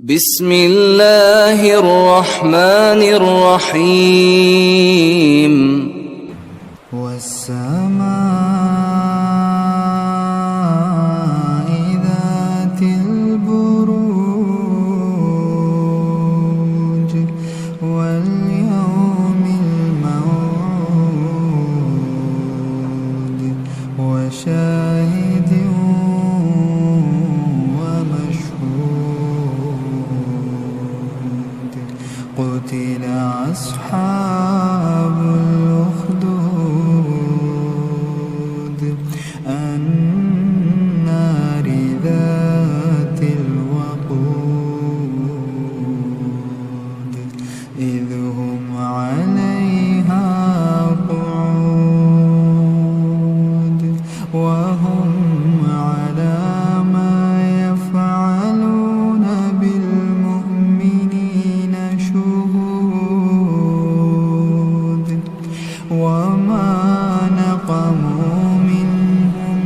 بسم الله الرحمن الرحيم والسماء ذات البروج واليوم الموعود وشاهد ومشهود قتل أصحاب الأخدود النار ذات الوقود إذ هم عليها قعود وهم على ما يفعلون بالمؤمنين شهود وما نقموا منهم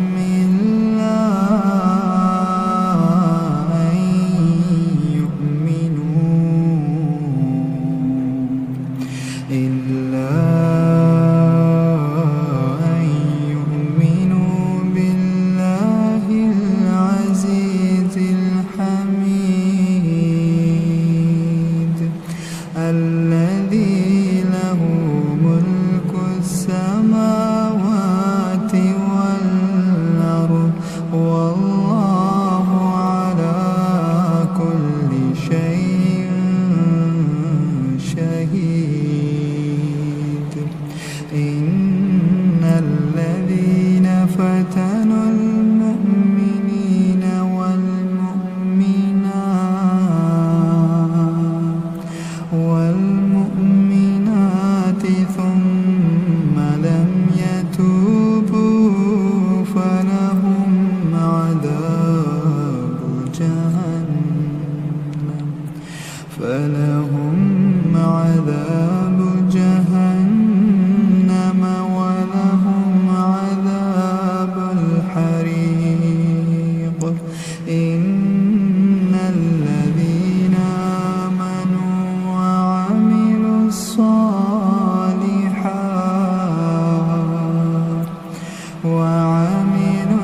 إلا أن يؤمنوا بالله العزيز الحميد الذي له ملك السماوات والأرض والله على كل شيء شهيد إن الذين فتنوا المؤمنين والمؤمنات ثم لم يتوبوا فلهم عذاب جهنم ولهم عذاب الحريق إن الذين آمنوا وعملوا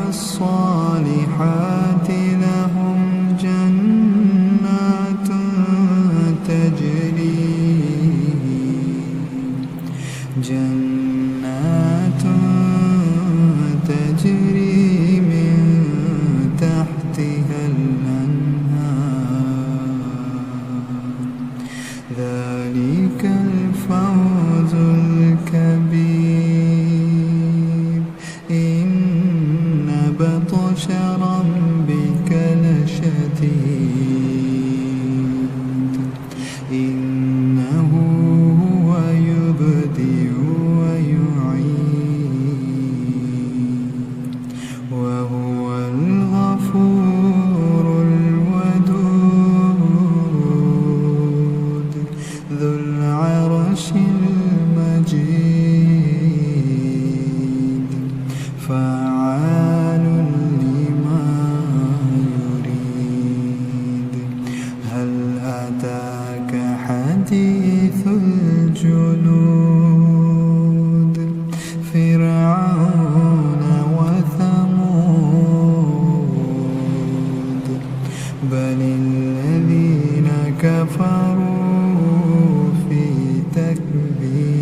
الصالحات لهم جنات تجري من تحتها الأنهار ذلك الفوز الكبير إن بطش ربك لشديد إنه هو يبدئ ويعيد وهو الغفور الودود ذو العرش المجيد فعال لما يريد هل أتاك حديث الجنود فرعون وثمود بل الذين كفروا في تكذيب